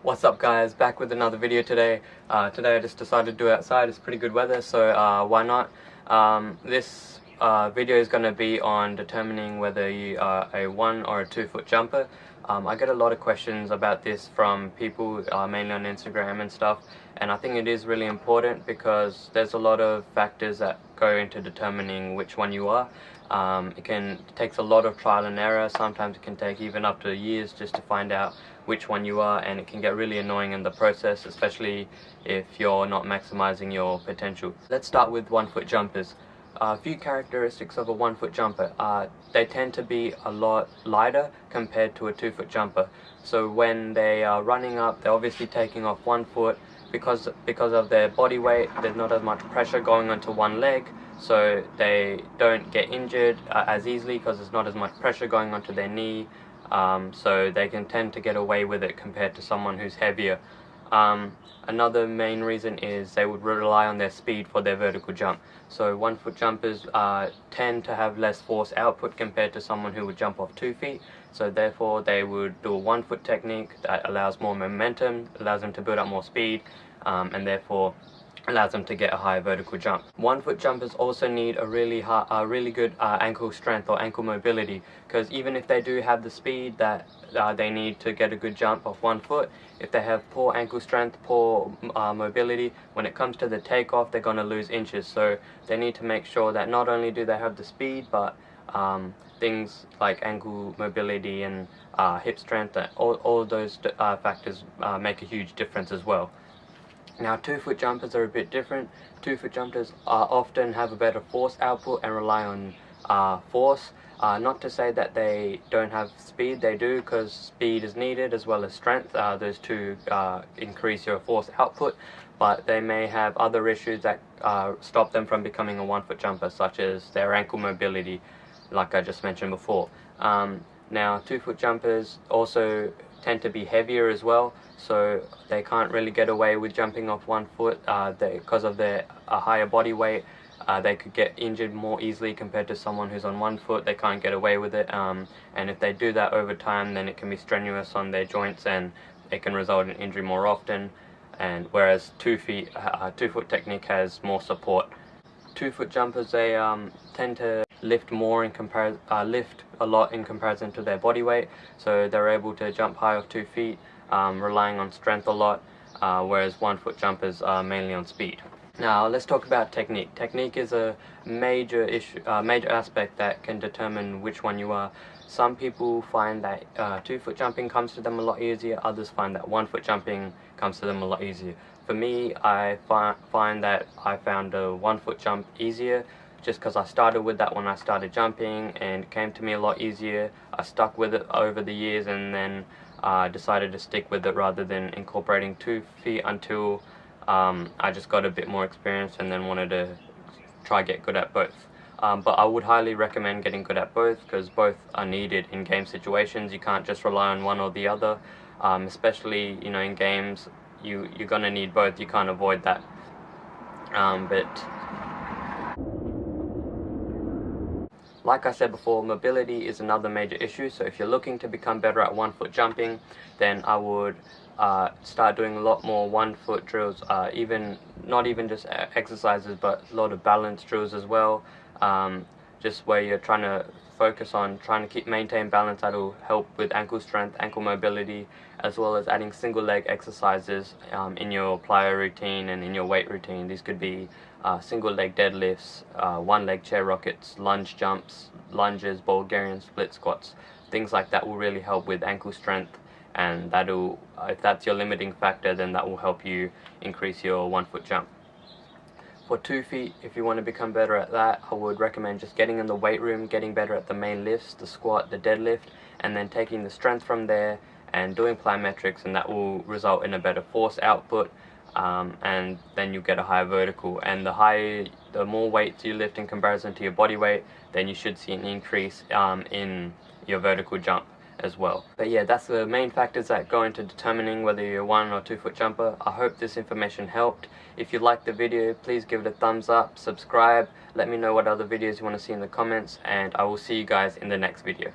What's up guys, back with another video today. Today I just decided to do it outside. It's pretty good weather, so why not? This video is going to be on determining whether you are a 1 or a 2 foot jumper. I get a lot of questions about this from people, mainly on Instagram and stuff, and I think it is really important because there's a lot of factors that go into determining which one you are. It takes a lot of trial and error. Sometimes it can take even up to years just to find out which one you are, and it can get really annoying in the process, especially if you're not maximizing your potential. Let's start with 1 foot jumpers. A few characteristics of a 1 foot jumper. They tend to be a lot lighter compared to a 2 foot jumper. So when they are running up, they're obviously taking off 1 foot. Because of their body weight, there's not as much pressure going onto one leg, so they don't get injured as easily because there's not as much pressure going onto their knee. So they can tend to get away with it compared to someone who's heavier. Another main reason is they would rely on their speed for their vertical jump. So 1 foot jumpers tend to have less force output compared to someone who would jump off 2 feet. So therefore they would do a 1 foot technique that allows more momentum, allows them to build up more speed, and therefore allows them to get a higher vertical jump. 1 foot jumpers also need a really good ankle strength or ankle mobility, because even if they do have the speed that they need to get a good jump off 1 foot, if they have poor ankle strength, poor mobility, when it comes to the takeoff, they're going to lose inches. So they need to make sure that not only do they have the speed, but things like ankle mobility and hip strength, all those factors make a huge difference as well. Now 2 foot jumpers are a bit different. 2 foot jumpers often have a better force output and rely on force. Not to say that they don't have speed, they do, because speed is needed as well as strength. Those two increase your force output, but they may have other issues that stop them from becoming a 1 foot jumper, such as their ankle mobility, like I just mentioned before. Now 2 foot jumpers also tend to be heavier as well, so they can't really get away with jumping off 1 foot because of their higher body weight. They could get injured more easily compared to someone who's on 1 foot. They can't get away with it, and if they do that over time, then it can be strenuous on their joints and it can result in injury more often. And whereas 2 foot technique has more support. 2 foot jumpers, they tend to lift a lot in comparison to their body weight, so they're able to jump high off 2 feet, relying on strength a lot, whereas 1 foot jumpers are mainly on speed. Now let's talk about technique. Technique is a major aspect that can determine which one you are. Some people find that 2 foot jumping comes to them a lot easier, others find that 1 foot jumping comes to them a lot easier. For me, I find that I found a 1 foot jump easier, just because I started with that when I started jumping, and it came to me a lot easier. I stuck with it over the years, and then decided to stick with it rather than incorporating 2 feet until I just got a bit more experience and then wanted to try get good at both. But I would highly recommend getting good at both, because both are needed in game situations. You can't just rely on one or the other, especially in games. You're gonna need both. You can't avoid that. But like I said before, mobility is another major issue. So if you're looking to become better at 1 foot jumping, then I would start doing a lot more 1 foot drills, not even just exercises, but a lot of balance drills as well, just where you're trying to focus on trying to maintain balance. That'll help with ankle strength, ankle mobility, as well as adding single leg exercises in your plyo routine and in your weight routine. These could be single leg deadlifts, 1 leg chair rockets, lunge jumps, lunges, Bulgarian split squats. Things like that will really help with ankle strength, and if that's your limiting factor, then that will help you increase your 1 foot jump. For 2 feet, if you want to become better at that, I would recommend just getting in the weight room, getting better at the main lifts, the squat, the deadlift, and then taking the strength from there and doing plyometrics, and that will result in a better force output, and then you get a higher vertical. And the more weights you lift in comparison to your body weight, then you should see an increase in your vertical jump as well. But yeah, that's the main factors that go into determining whether you're a 1 or 2 foot jumper. I hope this information helped. If you liked the video, please give it a thumbs up, subscribe, let me know what other videos you want to see in the comments, and I will see you guys in the next video.